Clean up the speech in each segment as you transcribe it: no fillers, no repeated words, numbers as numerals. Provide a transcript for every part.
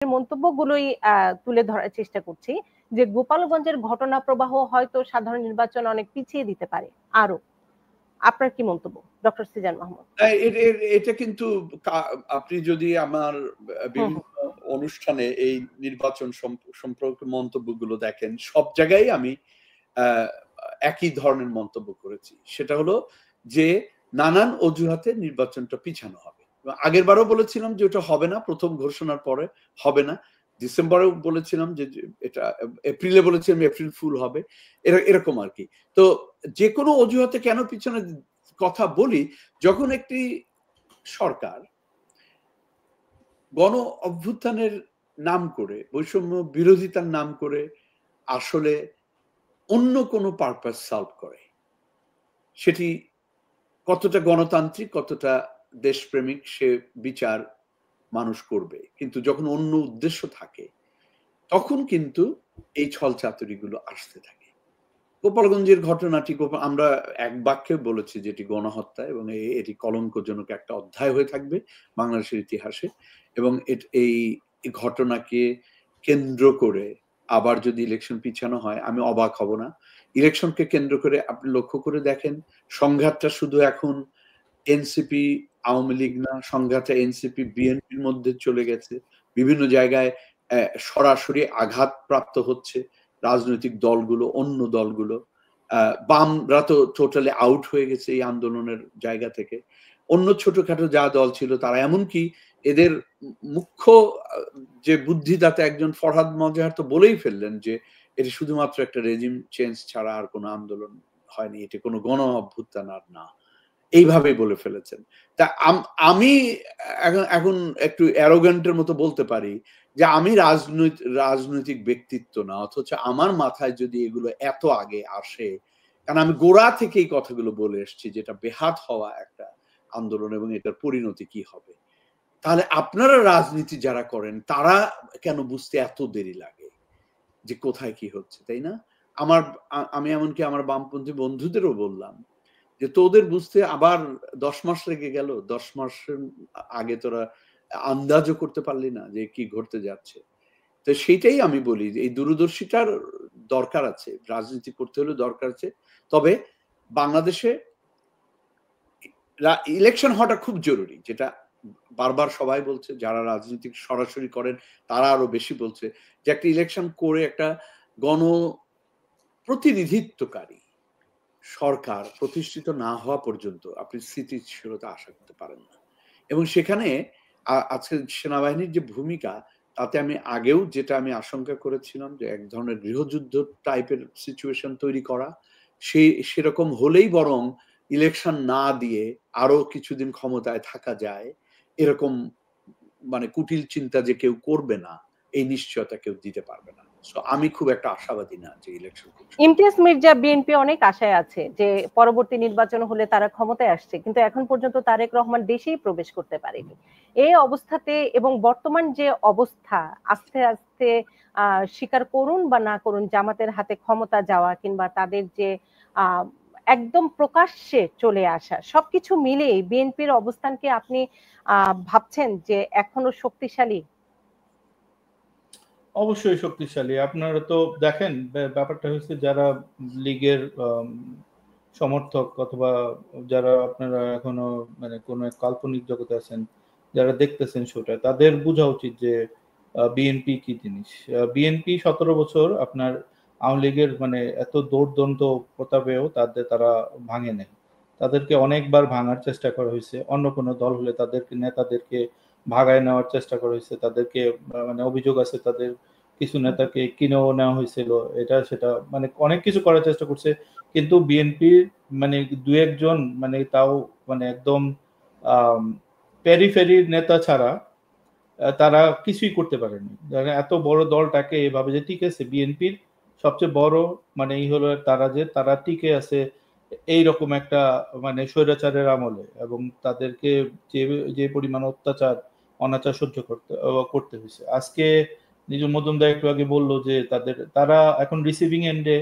মন্তব্যগুলোই তুলে ধরার চেষ্টা করছি যে গোপালগঞ্জের ঘটনা প্রবাহ হয়তো সাধারণ নির্বাচন অনেক পিছিয়ে দিতে পারে আরো। আপনার কি মন্তব্য ডক্টর সিজান মাহমুদ? এটা কিন্তু আপনি যদি আমার বিভিন্ন অনুষ্ঠানে এই নির্বাচন সম্পর্কে মন্তব্যগুলো দেখেন, সব জায়গায় আমি একই ধরনের মন্তব্য করেছি। সেটা হলো যে নানান অজুহাতে নির্বাচনটা পিছানো হবে। আগের বারও বলেছিলাম যে ওটা হবে না, প্রথম ঘোষণার পরে হবে না। ডিসেম্বরেও বলেছিলাম যে এটা, এপ্রিলে বলেছিলাম এপ্রিল ফুল হবে, এরকম আর কি। তো যে কোনো অজুহাতে কেন পিছনে কথা বলি, যখন একটি সরকার গণ অভ্যুত্থানের নাম করে, বৈষম্য বিরোধিতার নাম করে আসলে অন্য কোনো পারপাস সলভ করে, সেটি কতটা গণতান্ত্রিক, কতটা দেশপ্রেমিক সে বিচার মানুষ করবে। কিন্তু যখন অন্য উদ্দেশ্য থাকে তখন কিন্তু এই ছলচাতুরিগুলো আসতে থাকে। গোপালগঞ্জের ঘটনাটি আমরা এক বাক্যে বলেছি যে এটি গণহত্যা এবং এটি কলঙ্কজনক একটা অধ্যায় হয়ে থাকবে বাংলাদেশের ইতিহাসে। এবং এই ঘটনাকে কেন্দ্র করে আবার যদি ইলেকশন পিছানো হয় আমি অবাক হব না। ইলেকশনকে কেন্দ্র করে আপনি লক্ষ্য করে দেখেন, সংঘাতটা শুধু এখন এনসিপি আওয়ামী লীগ না, সংঘাতটা এনসিপি বিএনপির মধ্যে চলে গেছে। বিভিন্ন জায়গায় সরাসরি আঘাত প্রাপ্ত হচ্ছে রাজনৈতিক দলগুলো, অন্য দলগুলো। বামরা তো টোটালি আউট হয়ে গেছে এই আন্দোলনের জায়গা থেকে। অন্য ছোটখাটো যা দল ছিল তারা, এমনকি এদের মুখ্য যে বুদ্ধিদাতা একজন ফরহাদ মজহার তো বলেই ফেললেন যে এটি শুধুমাত্র একটা রেজিম চেঞ্জ ছাড়া আর কোনো আন্দোলন হয়নি, এটি কোনো গণ অভ্যুত্থান আর না, এইভাবে বলে ফেলেছেন। তা আমি এখন একটু অ্যারোগ্যান্টের মতো বলতে পারি যে আমি রাজনৈতিক ব্যক্তিত্ব না, অথচ আমার মাথায় যদি এগুলো এত আগে আসে, কারণ আমি গোড়া থেকে এই কথাগুলো বলে এসেছি যেটা বেহাত হওয়া একটা আন্দোলন এবং এটার পরিণতি কি হবে, তাহলে আপনারা রাজনীতি যারা করেন তারা কেন বুঝতে এত দেরি লাগে যে কোথায় কি হচ্ছে, তাই না? আমি এমনকি আমার বামপন্থী বন্ধুদেরও বললাম যে তোদের বুঝতে আবার 10 মাস লেগে গেল, 10 মাসের আগে তোরা আন্দাজও করতে পারলি না যে কি ঘটতে যাচ্ছে। তো সেইটাই আমি বলি যে এই দূরদর্শিতার দরকার আছে, রাজনীতি করতে হলে দরকার আছে। তবে বাংলাদেশে ইলেকশন হওয়াটা খুব জরুরি, যেটা বারবার সবাই বলছে, যারা রাজনীতি সরাসরি করেন তারা আরো বেশি বলছে যে একটা ইলেকশন করে একটা গণ প্রতিনিধিত্বকারী সরকার প্রতিষ্ঠিত না হওয়া পর্যন্ত আপনি স্থিতিশীলতা আশা করতে পারেন না। এবং সেখানে আজকে সেনাবাহিনীর যে ভূমিকা, তাতে আমি আগেও যেটা আমি আশঙ্কা করেছিলাম যে এক ধরনের গৃহযুদ্ধ টাইপের সিচুয়েশন তৈরি করা, সেরকম হলেই বরং ইলেকশন না দিয়ে আরো কিছুদিন ক্ষমতায় থাকা যায়, এরকম মানে কুটিল চিন্তা যে কেউ করবে না, এই নিশ্চয়তা কেউ দিতে পারবে না। আমি খুব একটা আশাবাদী না যে ইলেকশন। ইমতিয়াজ মির্জা বিএনপি অনেক আশায় আছে যে পরবর্তী নির্বাচন হলে তারা ক্ষমতায় আসছে, কিন্তু এখন পর্যন্ত তারেক রহমান দেশেই প্রবেশ করতে পারেনি। এই অবস্থাতে এবং বর্তমান যে অবস্থা, আস্তে আস্তে স্বীকার করুন বা না করুন, জামাতের হাতে ক্ষমতা যাওয়া কিংবা তাদের যে একদম প্রকাশ্যে চলে আসা, সবকিছু মিলেই বিএনপির অবস্থানকে আপনি ভাবছেন যে এখনো শক্তিশালী? অবশ্যই শক্তিশালী। আপনারা তো দেখেন ব্যাপারটা হচ্ছে যারা লীগের সমর্থক অথবা যারা আপনারা এখনো মানে কোনো কাল্পনিক জগতে আছেন, যারা দেখতেছেন শোটা, তাদের বোঝা উচিত যে বিএনপি কি জিনিস। বিএনপি 17 বছর আপনার আওয়ামী লীগের মানে এত দৌড়দণ্ড প্রতাপেও তারা ভাঙে নেয়। তাদেরকে অনেকবার ভাঙার চেষ্টা করা হয়েছে। অন্য কোনো দল হলে তাদেরকে নেতাদেরকে ভাগায় নেওয়ার চেষ্টা করা হয়েছে, তাদেরকে মানে অভিযোগ আছে তাদের কিছু নেতাকে কিনেও নেওয়া হয়েছিল, এটা সেটা মানে অনেক কিছু করার চেষ্টা করছে। কিন্তু বিএনপির মানে দু একজন মানে তাও মানে একদম পেরিফেরির নেতা ছাড়া তারা কিছুই করতে পারেনি। এত বড় দলটাকে এভাবে যে টিকে আছে, বিএনপির সবচেয়ে বড় মানে এই হলো তারা টিকে আছে এইরকম একটা মানে স্বৈরাচারের আমলে, এবং তাদেরকে যে পরিমাণ অত্যাচার অনাচার সহ্য করতে হয়েছে। আজকে নিজুম মজুমদার একটু আগে বললো যে তারা এখন রিসিভিং এন্ডে,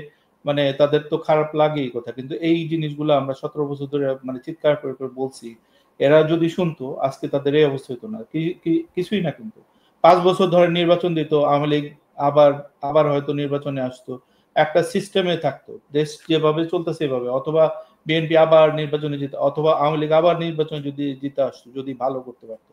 মানে তাদের তো খারাপ লাগেই কথা, কিন্তু এই জিনিসগুলো আমরা 17 বছর ধরে মানে চিৎকার করে করে বলছি, এরা যদি শুনতো আজকে তাদের এই অবস্থা হতো না, কিছুই না। কিন্তু 5 বছর ধরে নির্বাচন দিত, আওয়ামী লীগ আবার আবার হয়তো নির্বাচনে আসতো, একটা সিস্টেমে থাকতো, দেশ যেভাবে চলতেছে সেভাবে, অথবা বিএনপি আবার নির্বাচনে জিতে, অথবা আওয়ামী লীগ আবার নির্বাচনে যদি জিতে আসতো, যদি ভালো করতে পারতো।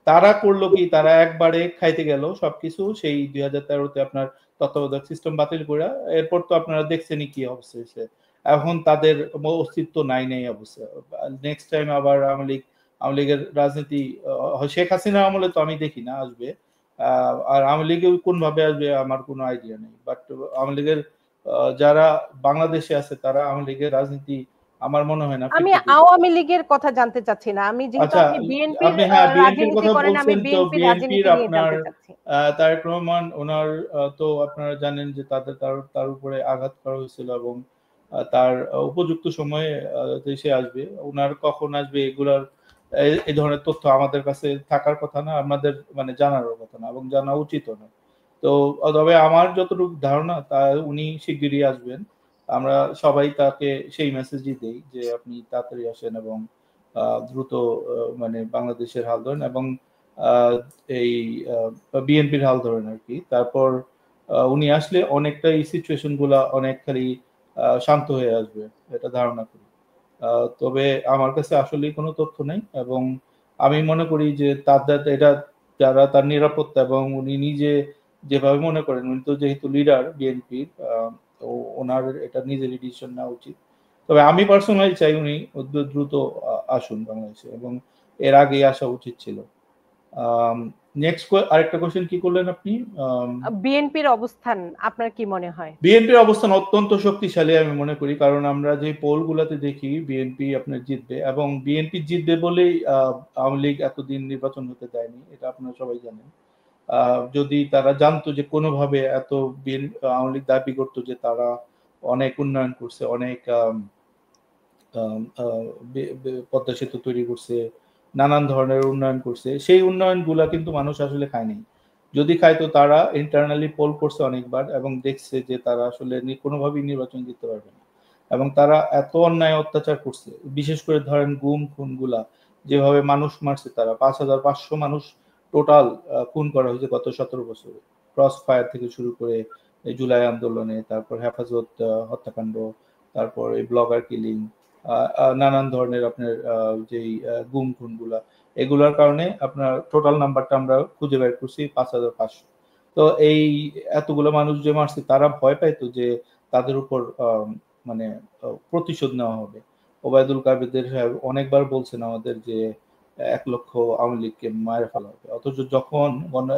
তারা করলো কি, তারা একবারে খাইতে গেল সবকিছু, সেই 2013-তে আপনার তত্ত্বাবধায়ক সিস্টেম বাতিল করে, এরপর তো আপনারা দেখছেনই কি অবস্থা হয়েছে, এখন তাদের অস্তিত্ব নাই অবস্থা। নেক্সট টাইম আবার আওয়ামী লীগের রাজনীতি শেখ হাসিনা আমলে তো আমি দেখি না আসবে, আর আওয়ামী লীগে কোন ভাবে আসবে আমার কোনো আইডিয়া নেই, বাট আওয়ামী লীগের যারা বাংলাদেশে আছে তারা আওয়ামী লীগের রাজনীতি আমার মনে হয় না আমি ফিরতে দিবে। আওয়ামী লীগের কথা জানতে চাচ্ছি না, আমি যেহেতু আচ্ছা, আপনি বিএনপির আপনি হ্যাঁ বিএনপির রাজনীতি কথা করেন, আমি বলছেন, তো বিএনপির বিএনপির রাজনীতি নিয়ে আপনার জানতে চাচ্ছি। তারেক রহমান ওনার তো আপনারা জানেন যে তার উপরে আঘাত করা হয়েছিল, এবং তার উপযুক্ত সময়ে দেশে আসবে, ওনার কখন আসবে এগুলার এই ধরনের তথ্য আমাদের কাছে থাকার কথা না, আমাদের মানে জানারও কথা না, এবং জানা উচিত না। তো তবে আমার যতটুকু ধারণা তা উনি শিগগিরই আসবেন, আমরা সবাই তাকে সেই মেসেজই দেই যে আপনি তাড়াতাড়ি আসেন এবং দ্রুত মানে বাংলাদেশের হাল ধরেন, এবং এই বিএনপির হাল ধরেন আর কি। তারপর উনি আসলে অনেকটা এই সিচুয়েশন গুলা অনেক খালি শান্ত হয়ে আসবে, এটা ধারণা করি। তবে আমার কাছে আসলে কোনো তথ্য নেই, এবং আমি মনে করি যে এটা যারা তার নিরাপত্তা, এবং উনি নিজে যেভাবে মনে করেন, উনি তো যেহেতু লিডার বিএনপির, তো ওনার এটা নিজেরই ডিসিশন নেওয়া উচিত। তবে আমি পার্সোনালি চাই উনি দ্রুত আসুন বাংলাদেশে, এবং এর আগেই আসা উচিত ছিল। নেক্সট আরেকটা কোশ্চেন কি করলেন আপনি? বিএনপির অবস্থান আপনার কি মনে হয়? বিএনপির অবস্থান অত্যন্ত শক্তিশালী আমি মনে করি, কারণ আমরা যে পোল গুলাতে দেখি বিএনপি আপনার জিতবে, এবং বিএনপি জিতবে বলেই আওয়ামী লীগ এতদিন নির্বাচন হতে দেয়নি, এটা আপনারা সবাই জানেন। যদি তারা জানতো যে কোনোভাবে এত আওয়ামী লীগ দাবি করতো যে তারা অনেক উন্নয়ন করছে, অনেক পদ্মা সেতু তৈরি করছে, নানান ধরনের উন্নয়ন করছে, সেই উন্নয়ন গুলা কিন্তু মানুষ আসলে খায়নি। যদি খাইতো তারা ইন্টারনালি পোল করছে অনেকবার, এবং দেখছে যে তারা আসলে কোনোভাবেই নির্বাচন দিতে পারবে না, এবং তারা এত অন্যায় অত্যাচার করছে, বিশেষ করে ধরেন গুম খুন গুলা, যেভাবে মানুষ মারছে, তারা 5500 মানুষ টোটাল খুন করা হয়েছে গত 17 বছরে, ক্রস ফায়ার থেকে শুরু করে জুলাই আন্দোলনে, তারপর হেফাজত হত্যাকাণ্ড, তারপর এই ব্লগার কিলিং, নানান ধরনের আপনার যেই গুম খুন গুলা, এগুলোর কারণে আপনার টোটাল নাম্বারটা আমরা খুঁজে বের করছি 5500। তো এই এতগুলো মানুষ যে মারছে তারা ভয় পাইতো যে তাদের উপর মানে প্রতিশোধ নেওয়া হবে। ওবায়দুল কাদেরের সাহেব অনেকবার বলছেন আমাদের যে 1 লক্ষ আওয়ামী লীগকে মারা ফেলা হবে, অথচ যখন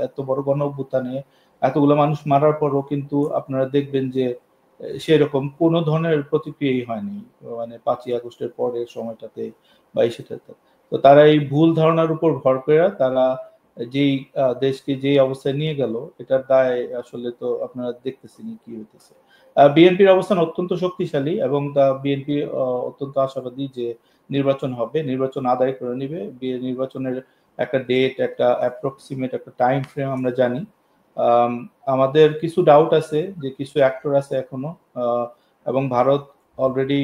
এত বড় গণ অভ্যুত্থানে এতগুলো মানুষ মারার পরও কিন্তু আপনারা দেখবেন যে সেরকম কোনো ধরনের প্রতিক্রিয়াই হয়নি, মানে 5ই আগস্টের পরের সময়টাতে বা সেটাতে। তো তারা এই ভুল ধারণার উপর ভর করে তারা যেই দেশকে যেই অবস্থায় নিয়ে গেল, এটার দায় আসলে তো আপনারা দেখতেছেন কি হইতেছে। বিএনপির অবস্থান অত্যন্ত শক্তিশালী, এবং বিএনপি অত্যন্ত আশাবাদী যে নির্বাচন হবে, নির্বাচন আদায় করে নিবে। নির্বাচনের একটা ডেট, একটা অ্যাপ্রক্সিমেট একটা টাইম ফ্রেম আমরা জানি। আমাদের কিছু ডাউট আছে যে কিছু অ্যাক্টর আছে এখনো, এবং ভারত অলরেডি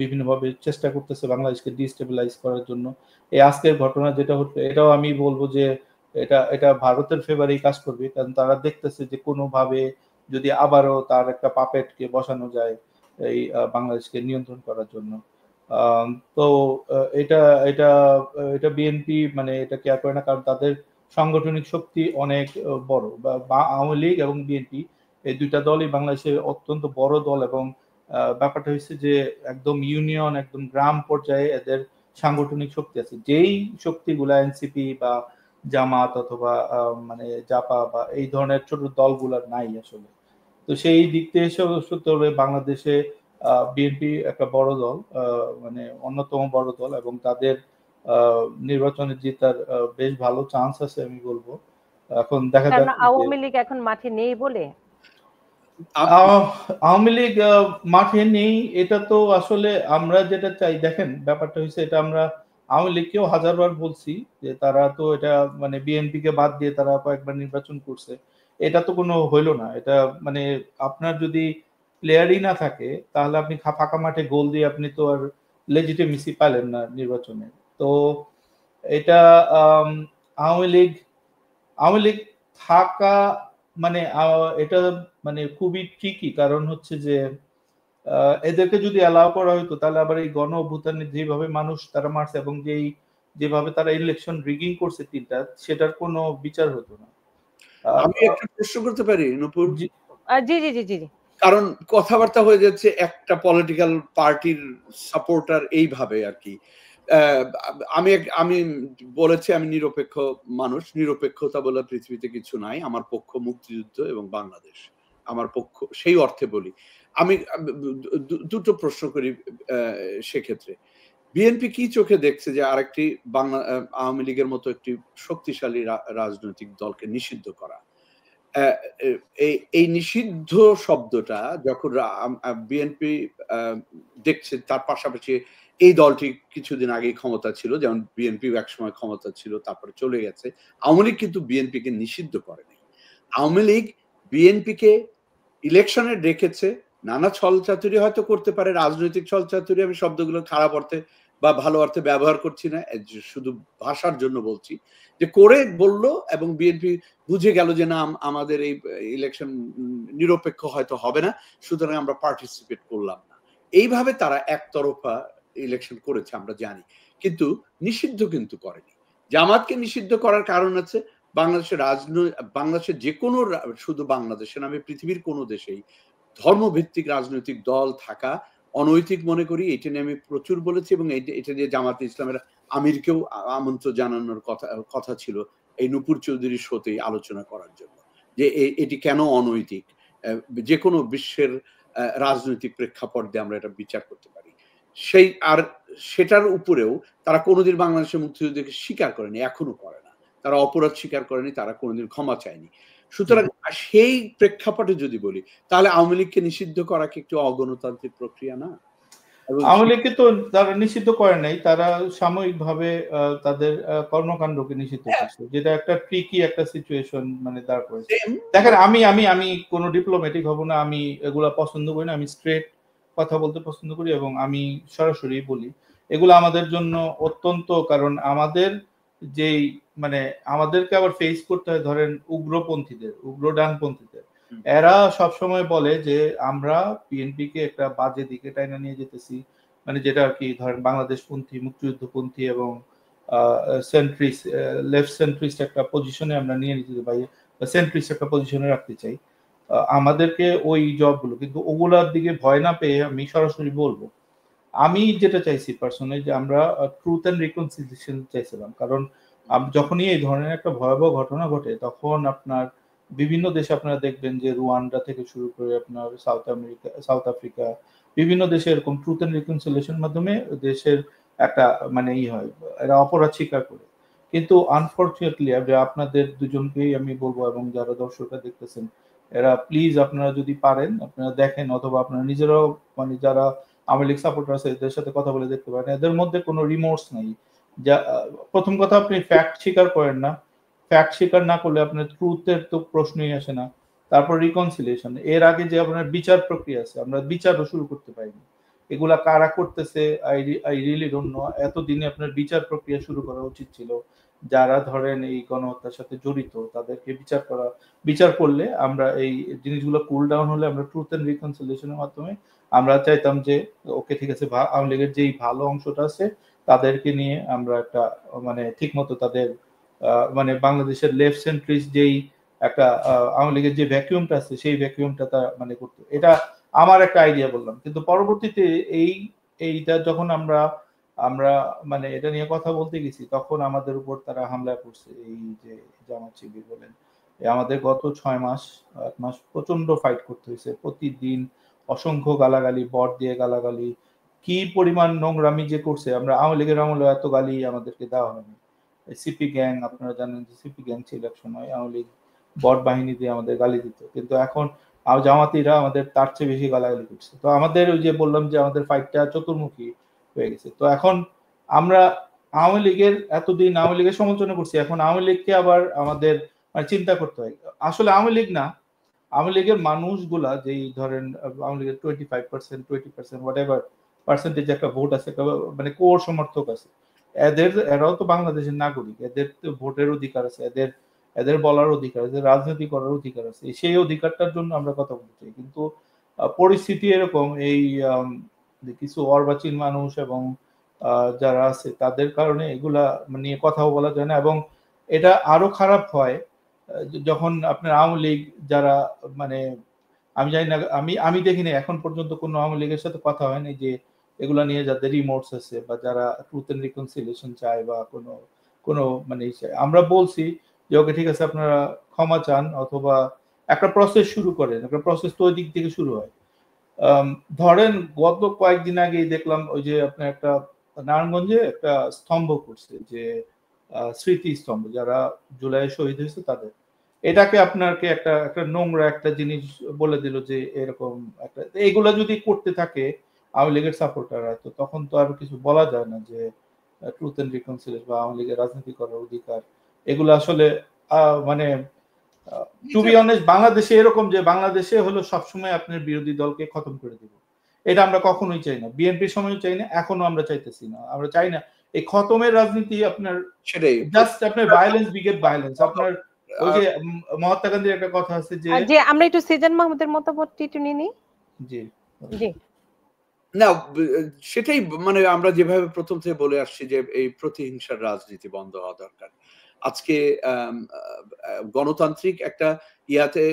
বিভিন্নভাবে চেষ্টা করতেছে বাংলাদেশকে ডিস্টেবিলাইজ করার জন্য। এই আজকের ঘটনা যেটা হচ্ছে, এটাও আমি বলবো যে এটা ভারতের ফেভারেই কাজ করবে, কারণ তারা দেখতেছে যে কোনোভাবে যদি আবারও তার একটা পাপেটকে বসানো যায় এই বাংলাদেশকে নিয়ন্ত্রণ করার জন্য। তো এটা এটা এটা বিএনপি মানে এটা কেয়ার করে না, কারণ তাদের সাংগঠনিক শক্তি অনেক বড়, বা আওয়ামী লীগ এবং বিএনপি এই দুইটা দলই বাংলাদেশের অত্যন্ত বড় দল, এবং ব্যাপারটা হচ্ছে যে একদম ইউনিয়ন, একদম গ্রাম পর্যায়ে এদের সাংগঠনিক শক্তি আছে, যেই শক্তিগুলা এনসিপি বা জামাত অথবা মানে জাপা বা এই ধরনের ছোট দলগুলার নাই আসলে। তো সেই দিক থেকে সত্যি বাংলাদেশে বিএনপি একটা বড় দল, মানে অন্যতম বড় দল, এবং তাদের নির্বাচনে জেতার বেশ ভালো চান্স আছে আমি বলবো। এখন দেখা যাক। আওয়ামী লীগ এখন মাঠে নেই বলে? আওয়ামী লীগ মাঠে নেই, এটা তো আসলে আমরা যেটা চাই, দেখেন ব্যাপারটা হচ্ছে এটা আমরা আওয়ামী লীগকেও হাজারবার বলছি যে তারা তো এটা মানে বিএনপি কে বাদ দিয়ে তারা কয়েকবার নির্বাচন করছে, এটা তো কোনো হইলো না। এটা মানে আপনার যদি প্লেয়ারই না থাকে তাহলে আপনি ফাঁকা মাঠে গোল দিয়ে আপনি তো আর লেজিটিমেসি পাইলেন না নির্বাচনে। তো এটা আওয়ামী লীগ থাকা মানে এটা মানে খুবই ট্রিকি, কারণ হচ্ছে যে এদেরকে যদি অ্যালাউ করা হতো তাহলে আবার এই গণ অভ্যুত্থানে যেভাবে মানুষ তারা মারছে এবং যেভাবে তারা ইলেকশন রিগিং করছে তিনটা, সেটার কোনো বিচার হতো না। আমি একটা প্রশ্ন করতে পারি নূপুর? জি জি জি জি। কারণ কথাবার্তা হয়ে যাচ্ছে একটা পলিটিক্যাল পার্টির সাপোর্টার এইভাবে আর কি। আমি বলেছি আমি নিরপেক্ষ মানুষ, নিরপেক্ষতা বলে পৃথিবীতে কিছু নাই। আমার পক্ষ মুক্তিযুদ্ধ এবং বাংলাদেশ, আমার পক্ষ সেই অর্থে বলি। আমি দুটো প্রশ্ন করি সেক্ষেত্রে। বিএনপি কি চোখে দেখছে যে আরেকটি আওয়ামী লীগের মতো একটি শক্তিশালী রাজনৈতিক দলকে নিষিদ্ধ করা? এই নিষিদ্ধ শব্দটা যখন বিএনপি দেখছে, তার পাশাপাশি এই দলটি কিছুদিন আগেই ক্ষমতা ছিল, যেমন বিএনপি একসময় ক্ষমতা ছিল তারপরে চলে গেছে। আওয়ামী লীগ কিন্তু বিএনপিকে নিষিদ্ধ করেনি। আওয়ামী লীগ বিএনপিকে ইলেকশনে ডেকেছে, নানা ছলচাতুরি হয়তো করতে পারে, রাজনৈতিক ছলচাতুরি, আমি শব্দগুলো খারাপ অর্থে বা ভালো অর্থে ব্যবহার করছি না, শুধু ভাষার জন্য বলছি, যে করে বলল এবং বিএনপি বুঝে গেল যে না আমাদের এই ইলেকশন নিরপেক্ষ হয়তো হবে না, সুতরাং আমরা পার্টিসিপেট করলাম না। এইভাবে তারা একতরফা ইলেকশন করেছে আমরা জানি, কিন্তু নিষিদ্ধ কিন্তু করেনি। জামাতকে নিষিদ্ধ করার কারণ আছে বাংলাদেশের যে কোনো, শুধু বাংলাদেশে না, আমি পৃথিবীর কোনো দেশেই ধর্মভিত্তিক রাজনৈতিক দল থাকা অনৈতিক মনে করি। এটা নিয়ে আমি প্রচুর বলেছি এবং এটা নিয়ে জামাতে ইসলামের আমিরকেও আমন্ত্রণ জানানোর কথা ছিল এই নূপুর চৌধুরীর শোতে আলোচনা করার জন্য, যে এটি কেন অনৈতিক। যে কোনো বিশ্বের রাজনৈতিক প্রেক্ষাপট দিয়ে আমরা এটা বিচার করতে পারি। সেটার উপরেও তারা কোনোদিন বাংলাদেশের মুক্তিযুদ্ধকে স্বীকার করেনি, এখনো করে না। তারা অপরাধ স্বীকার করেনি, তারা কোনোদিন ক্ষমা চায়নি। সুতরাং সেই প্রেক্ষাপটে যদি বলি, তাহলে আওয়ামী লীগকে নিষিদ্ধ করা কি একটু অগণতান্ত্রিক প্রক্রিয়া না? আওয়ামী লীগকে তো তারা নিষিদ্ধ করে নাই, তারা সাময়িকভাবে তাদের কর্মকাণ্ডকে নিষিদ্ধ করছে, যেটা একটা ট্রিকি একটা সিচুয়েশন মানে দাঁড় করেছে। দেখেন, আমি কোনো ডিপ্লোম্যাটিক হব না, আমি এগুলা পছন্দ করি না, আমি স্ট্রেট কথা বলতে পছন্দ করি এবং আমি সরাসরি বলি এগুলো আমাদের জন্য অত্যন্ত, কারণ আমাদের যেই মানে আমাদেরকে আবার ফেস করতে হয় ধরেন উগ্রপন্থীদের, উগ্র ডানপন্থীদের। এরা সবসময় বলে যে আমরা বিএনপি কে একটা বাজে দিকে টাইনা নিয়ে যেতেছি, মানে যেটা আর কি ধরেন বাংলাদেশপন্থী, মুক্তিযুদ্ধপন্থী এবং সেন্ট্রিস্ট, লেফট সেন্ট্রিস্ট একটা পজিশনে আমরা নিয়ে নিতে পারি, সেন্ট্রিস্ট একটা পজিশনে রাখতে চাই আমাদেরকে ওই জবগুলো। কিন্তু ওগুলার দিকে ভয় না পেয়ে আমি সরাসরি বলবো, আমি যেটা চাইছি পার্সোনালি যে আমরা ট্রুথ অ্যান্ড রিকনসিলিয়েশন চাইছিলাম। কারণ যখনই এই ধরনের একটা ভয়াবহ ঘটনা ঘটে তখন আপনার বিভিন্ন দেশে আপনারা দেখবেন যে রুয়ান্ডা থেকে শুরু করে আপনার সাউথ আফ্রিকা, বিভিন্ন দেশে এরকম ট্রুথ অ্যান্ড রিকনসিলিয়েশনের মাধ্যমে দেশের একটা মানে হয়, এরা অপরাধ স্বীকার করে। কিন্তু আনফরচুনেটলি আপনাদের দুজনকেই আমি বলবো এবং যারা দর্শকরা দেখতেছেন, এরা প্লিজ আপনারা যদি পারেন আপনারা দেখেন, অথবা আপনারা নিজেরাও মানে যারা আওয়ামী লীগ সাপোর্টার আছে এদের সাথে কথা বলে দেখতে পারেন, এদের মধ্যে কোনো রিমোর্স নাই। যা প্রথম কথা, আপনি ফ্যাক্ট স্বীকার করেন না, ফ্যাক্ট স্বীকার না করলে আপনার ট্রুথের তো প্রশ্নই আসে না। তারপর রিকনসিলিয়েশন, এর আগে যে আপনার বিচার প্রক্রিয়া আছে আমরা বিচারও শুরু করতে পারিনি। এগুলা কারা করতেছে আই রিয়েলি ডোন্ট নো। এতদিনে আপনার বিচার প্রক্রিয়া শুরু করা উচিত ছিল, যারা ধরেন এই গণহত্যার সাথে জড়িত তাদেরকে বিচার করলে আমরা এই জিনিসগুলো কুল ডাউন হলে আমরা ট্রুথ এন্ড রিকনসিলিয়েশনের মাধ্যমে আমরা চাইতাম যে ওকে ঠিক আছে, আওয়ামী লীগের যেই ভালো অংশটা আছে তাদেরকে নিয়ে আমরা একটা মানে ঠিক মতো তাদের মানে বাংলাদেশের লেফট সেন্ট্রিস্ট যেই একটা আওয়ামী লীগের যে ভ্যাকুয়ামটা আছে সেই ভ্যাকুয়ামটা তা মানে করতে, এটা আমার একটা আইডিয়া বললাম। কিন্তু পরবর্তীতে এইটা যখন আমরা মানে এটা নিয়ে কথা বলতে গেছি তখন আমাদের উপর তারা হামলা করছে, এই যে জামাত শিবির বলেন। আমাদের গত 1 মাস প্রচন্ড ফাইট করতে হয়েছে, প্রতিদিন অসংখ্য গালাগালি, বট দিয়ে গালাগালি, কি পরিমাণ নোংরামি যে করছে। আমরা আওয়ামী লীগের আমলে এত গালি আমাদেরকে দেওয়া হয়নি। সিপি গ্যাং, আপনারা জানেন যে সিপি গ্যাং ছিল এক সময়, আওয়ামী লীগ বট বাহিনী দিয়ে আমাদের গালি দিত, কিন্তু এখন জামাতিরা আমাদের তার চেয়ে বেশি গালাগালি করছে। তো আমাদের ওই যে বললাম যে আমাদের ফাইটটা চতুর্মুখী হয়ে গেছে। তো এখন আমরা আওয়ামী লীগের এতদিন আওয়ামী লীগের সমালোচনা করছি, এখন আওয়ামী লীগকে আবার আমাদের মানে চিন্তা করতে হয়। আসলে আওয়ামী লীগ না, আওয়ামী লীগের মানুষগুলা যেই ধরেন আওয়ামী লীগের 25%, 20% হোয়াটএভার পার্সেন্টেজ একটা ভোট আছে, মানে কোর সমর্থক আছে, এরাও তো বাংলাদেশের নাগরিক, এদের তো ভোটের অধিকার আছে, এদের এদের বলার অধিকার, এদের রাজনীতি করার অধিকার আছে, সেই অধিকারটার জন্য আমরা কথা বলতে চাই। কিন্তু পরিস্থিতি এরকম, এই কিছু অর্বাচীন মানুষ এবং যারা আছে তাদের কারণে এগুলা নিয়ে কথাও বলা যায় না। এবং এটা আরো খারাপ হয় যখন আপনার আওয়ামী লীগ যারা, মানে আমি জানি না, আমি দেখিনি এখন পর্যন্ত কোনো আওয়ামী লীগের সাথে কথা হয়নি যে এগুলা নিয়ে যাদের রিমোটস আছে বা যারা ট্রুথ এন্ড রিকনসিলিয়েশন চায় বা কোনো মানে আমরা বলছি যে ওকে ঠিক আছে আপনারা ক্ষমা চান অথবা একটা প্রসেস শুরু করেন, একটা প্রসেস তো ওই দিক থেকে শুরু হয়। ধরেন গত কয়েকদিন আগেই দেখলাম ওই যে আপনার একটা নারায়ণগঞ্জে একটা স্তম্ভ করছে, যে স্মৃতি স্তম্ভ, যারা জুলাই শহীদ হয়েছে তাদের, এটাকে আপনাকে একটা একটা নোংরা একটা জিনিস বলে দিল যে এরকম একটা, এইগুলা যদি করতে থাকে আওয়ামী লীগের সাপোর্টাররা, তো তখন তো আর কিছু বলা যায় না যে ট্রুথ এন্ড রিকনসিলিয়েশন বা আওয়ামী লীগের রাজনীতি করার অধিকার, এগুলো আসলে মানে টু বি অনেস্ট বাংলাদেশে এরকম যে বাংলাদেশে হলো সবসময় আপনার বিরোধী দলকে খতম করে দিব, এটা আমরা কখনোই চাই না, বিএনপির সময়ও চাই না, এখনো আমরা চাইতেছি না, আমরা চাই না এই খতমের রাজনীতি। আপনার সেটাই জাস্ট আপনার ভায়োলেন্স বিগেট ভায়োলেন্স। আপনার ওই যে মহাত্মা গান্ধীর একটা কথা আছে যে আমরা একটু সিজন মাহমুদের মতামতটি একটু নিয়ে নিই। জি জি না, সেটাই, মানে আমরা যেভাবে প্রথম থেকে বলে আসছি যে এই প্রতিহিংসার রাজনীতি বন্ধ হওয়া দরকার। আজকে গণতান্ত্রিক একটা ইয়াতে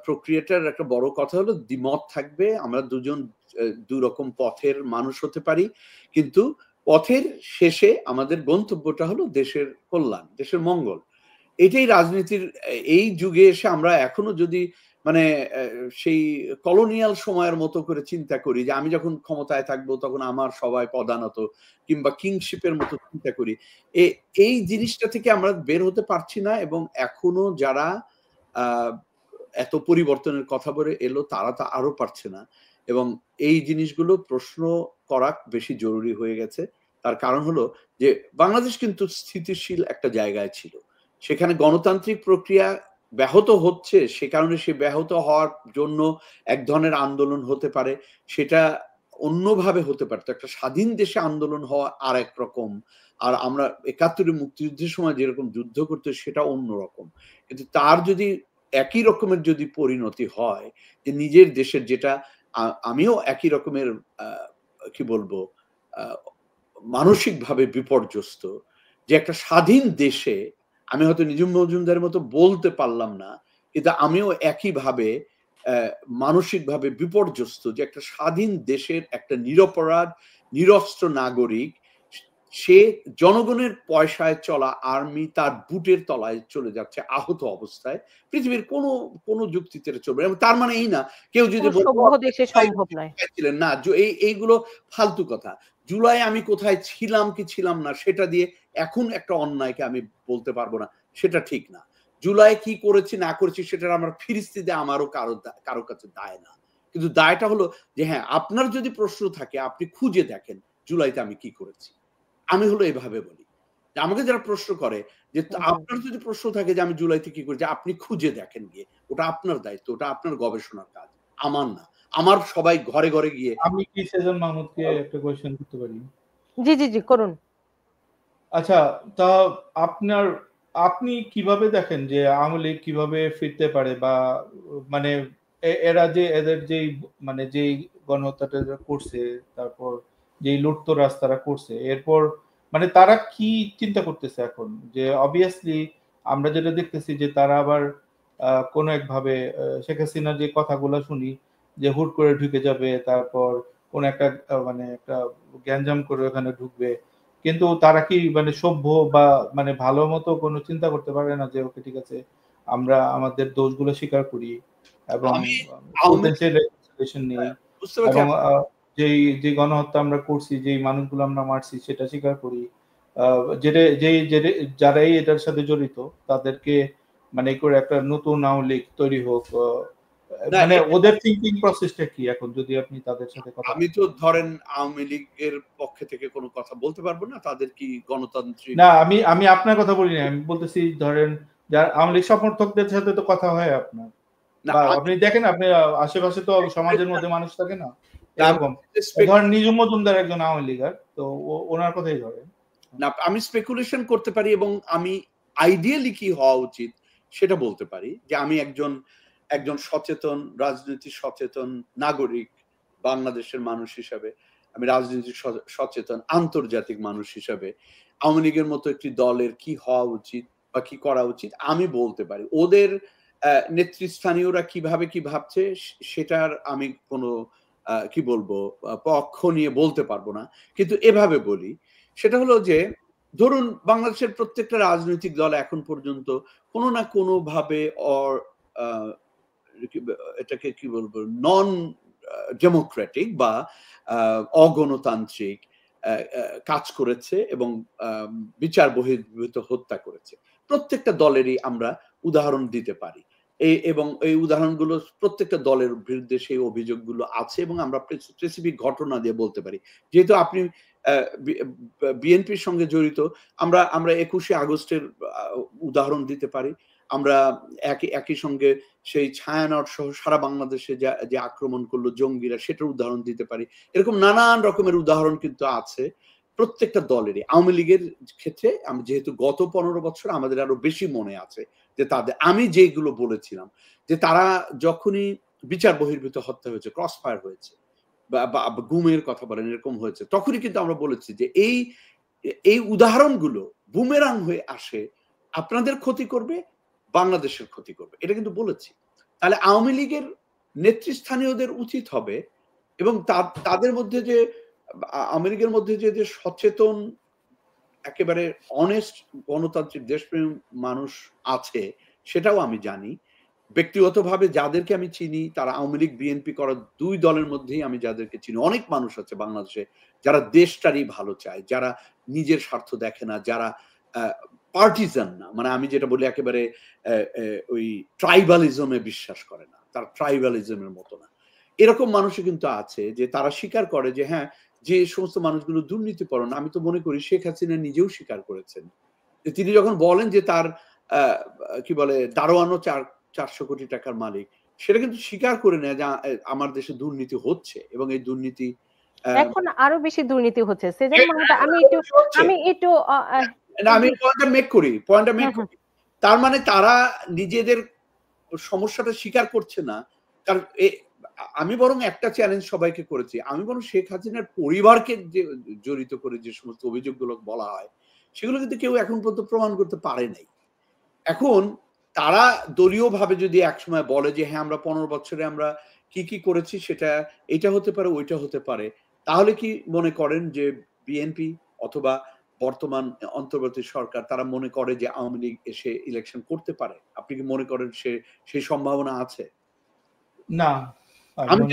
প্রক্রিয়াটার একটা বড় কথা হলো দ্বিমত থাকবে, আমরা দুজন দুই রকম পথের মানুষ হতে পারি, কিন্তু পথের শেষে আমাদের গন্তব্যটা হলো দেশের কল্যাণ, দেশের মঙ্গল। এটাই রাজনীতির এই যুগে এসে আমরা এখনো যদি মানে সেই কলোনিয়াল সময়ের মতো করে চিন্তা করি যে আমি যখন ক্ষমতায় থাকবো তখন আমার সবাই প্রধানত, কিংবা কিংশিপের মতো চিন্তা করি, এই জিনিসটা থেকে আমরা বের হতে পারছি না। এবং এখনো যারা এত পরিবর্তনের কথা বলে এলো তারা তা আরো পারছে না। এবং এই জিনিসগুলো প্রশ্ন করা বেশি জরুরি হয়ে গেছে। তার কারণ হলো যে বাংলাদেশ কিন্তু স্থিতিশীল একটা জায়গায় ছিল, সেখানে গণতান্ত্রিক প্রক্রিয়া ব্যাহত হচ্ছে, সে কারণে সে ব্যাহত হওয়ার জন্য এক ধরনের আন্দোলন হতে পারে, সেটা অন্যভাবে হতে পারতো, একটা স্বাধীন দেশে আন্দোলন হওয়া আর এক রকম, আর আমরা ৭১ মুক্তিযুদ্ধের সময় যেরকম যুদ্ধ করতে সেটা অন্যরকম। কিন্তু তার যদি একই রকমের যদি পরিণতি হয় যে নিজের দেশের, যেটা আমিও একই রকমের কি বলবো মানসিকভাবে বিপর্যস্ত, যে একটা স্বাধীন দেশে আমি হয়তো নিজুম মজুমদারের মতো বলতে পারলাম না, কিন্তু আমিও একইভাবে মানসিকভাবে বিপর্যস্ত যে একটা স্বাধীন দেশের একটা নিরপরাধ নিরস্ত্র নাগরিক, সে জনগণের পয়সায় চলা আর্মি তার বুটের তলায় চলে যাচ্ছে আহত অবস্থায়, পৃথিবীর কোনো যুক্তিতে চলবে না। তার মানে এই না কেউ যদি দেশে সম্ভব নয় না, এইগুলো ফালতু কথা। জুলাই আমি কোথায় ছিলাম কি ছিলাম না সেটা দিয়ে এখন একটা অন্যায়কে আমি বলতে পারবো না, সেটা ঠিক না। জুলাই কি করেছি না করেছি সেটার আমার ফিরিস্তি দিয়ে আমারও কারো কাছে দায় না, কিন্তু দায়টা হলো যে হ্যাঁ, আপনার যদি প্রশ্ন থাকে আপনি খুঁজে দেখেন জুলাইতে আমি কি করেছি। আমি হলো এভাবে বলি, আমাকে যারা প্রশ্ন করে যে আপনার যদি প্রশ্ন থাকে যে আমি জুলাইতে কি করেছি, আপনি খুঁজে দেখেন গিয়ে, ওটা আপনার দায়িত্ব, ওটা আপনার গবেষণার কাজ, আমার না। আমার সবাই ঘরে ঘরে গিয়ে। আমি কি সেজন মাহমুদকে একটা কোয়েশ্চেন করতে পারি? জি জি জি করুন। আচ্ছা, তা আপনি কিভাবে দেখেন যে আওয়ামী লীগ কিভাবে ফিরতে পারে, বা মানে এরা যে এদের যেই মানে যেই গণহত্যাটা করছে, তারপর যেই লুটতরাজ তারা করছে, এরপর মানে তারা কি চিন্তা করতেছে এখন? যে অবভিয়াসলি আমরা যেটা দেখতেছি যে তারা আবার কোনো একভাবে শেখ হাসিনার যে কথাগুলো শুনি যে হুট করে ঢুকে যাবে, তারপর কোন একটা মানে একটা গ্যাঞ্জাম করে ওখানে ঢুকবে, কিন্তু তারা কি মানে সভ্য বা মানে ভালো মতো কোনো চিন্তা করতে পারে না যে ওকে ঠিক আছে আমরা আমাদের দোষগুলো স্বীকার করি এবং নেই, এবং যে গণহত্যা আমরা করছি, যে মানুষগুলো আমরা মারছি সেটা স্বীকার করি, যারাই এটার সাথে জড়িত তাদেরকে মানে করে একটা নতুন আওয়ামী লীগ তৈরি হোক, মানে ওদের থিংকিং প্রসেসটা কি এখন যদি আপনি তাদের সাথে কথা? আমি তো ধরেন আওয়ামী লীগের পক্ষে থেকে কোনো কথা বলতে পারবো না, তাদের কি গণতান্ত্রিক না, আমি আপনার কথা বলি না, আমি বলতেছি ধরেন যারা আওয়ামী লীগ সমর্থকদের সাথে তো কথা হয় আপনার, আপনি দেখেন আপনি আশেপাশে তো সমাজের মধ্যে মানুষ থাকে না এরকম, ধরেন নিজুম মজুমদার একজন আওয়ামী লীগার, তো ওনার কথাই ধরেন। না, আমি স্পেকুলেশন করতে পারি, এবং আমি আইডিয়ালি কি হওয়া উচিত সেটা বলতে পারি যে আমি একজন সচেতন, রাজনীতি সচেতন নাগরিক, বাংলাদেশের মানুষ হিসাবে আমি রাজনীতি সচেতন আন্তর্জাতিক মানুষ হিসাবে আওয়ামী লীগের মতো একটি দলের কি হওয়া উচিত বা কি করা উচিত আমি বলতে পারি। ওদের নেতৃস্থানীয়রা কিভাবে কি ভাবছে সেটার আমি কোনো কি বলবো পক্ষ নিয়ে বলতে পারবো না, কিন্তু এভাবে বলি, সেটা হলো যে ধরুন বাংলাদেশের প্রত্যেকটা রাজনৈতিক দল এখন পর্যন্ত কোনো না কোনো ভাবে এটাকে কি বলবো নন ডেমোক্রেটিক বা অগণতান্ত্রিক কাজ করেছে এবং বিচার বহির্ভূত হত্যা করেছে। প্রত্যেকটা দলেরই আমরা উদাহরণ দিতে পারি এবং এই উদাহরণগুলো প্রত্যেকটা দলের বিরুদ্ধে সেই অভিযোগগুলো আছে এবং আমরা স্পেসিফিক ঘটনা দিয়ে বলতে পারি। যেহেতু আপনি বিএনপির সঙ্গে জড়িত, আমরা 21শে আগস্টের উদাহরণ দিতে পারি। আমরা একই সঙ্গে সেই ছায়ানট সহ সারা বাংলাদেশে যে আক্রমণ করলো জঙ্গিরা সেটার উদাহরণ দিতে পারি। এরকম নানান রকমের উদাহরণ কিন্তু আছে প্রত্যেকটা দলেরই। আওয়ামী লীগের ক্ষেত্রে আমি যেহেতু গত 15 বছর আমাদের আরো বেশি মনে আছে যে তাদের আমি যেগুলো বলেছিলাম যে তারা যখনই বিচার বহির্ভূত হত্যা হয়েছে, ক্রস ফায়ার হয়েছে বা গুমের কথা বলেন এরকম হয়েছে, তখনই কিন্তু আমরা বলেছি যে এই উদাহরণগুলো বুমেরাং হয়ে আসে, আপনাদের ক্ষতি করবে, বাংলাদেশের ক্ষতি করবে, এটা কিন্তু বলেছি। তাহলে আওয়ামী লীগের নেতৃস্থানীয়দের উচিত হবে এবং তাদের মধ্যে যে আওয়ামী লীগের মধ্যে যে সচেতন একেবারে অনেস্ট গণতান্ত্রিক দেশপ্রেমী মানুষ আছে সেটাও আমি জানি। ব্যক্তিগতভাবে যাদেরকে আমি চিনি তারা আওয়ামী লীগ বিএনপি করা দুই দলের মধ্যেই আমি যাদেরকে চিনি, অনেক মানুষ আছে বাংলাদেশে যারা দেশটারই ভালো চায়, যারা নিজের স্বার্থ দেখে না, যারা পার্টিজান না, মানে আমি যেটা বলি একেবারে ওই ট্রাইবালিজমে বিশ্বাস করে না, তার ট্রাইবালিজমের মতো না। এরকম মানুষই কিন্তু আছে যে তারা স্বীকার করে যে হ্যাঁ, যে সমস্ত মানুষগুলো দুর্নীতিপরায়ণ, আমি তো মনে করি শেখ হাসিনা নিজেও স্বীকার করেছেন। তিনি যখন বলেন যে তার কি বলে দারোয়ানও 400 কোটি টাকার মালিক, সেটা কিন্তু স্বীকার করে নেয় যে আমার দেশে দুর্নীতি হচ্ছে এবং এই দুর্নীতি এখন আরো বেশি দুর্নীতি হচ্ছে। সেজন্য আমি একটু আমি পয়েন্টটা মেক করি। তার মানে তারা নিজেদের সমস্যাটা স্বীকার করছে না। কারণ আমি বরং একটা চ্যালেঞ্জ সবাইকে করেছি, আমি বরং শেখ হাসিনার পরিবারকে যে জড়িত করে যে সমস্ত অভিযোগগুলো বলা হয় সেগুলো কিন্তু কেউ এখন পর্যন্ত প্রমাণ করতে পারে নাই। এখন তারা দলীয় ভাবে যদি একসময় বলে যে হ্যাঁ আমরা 15 বছরে আমরা কি করেছি সেটা এটা হতে পারে ওইটা হতে পারে, তাহলে কি মনে করেন যে বিএনপি অথবা বর্তমান অন্তর্বর্তী সরকার তারা মনে করে যে আওয়ামী লীগ এসে ইলেকশন করতে পারে? আপনি কি মনে করেন সেই সম্ভাবনা আছে? না, আমি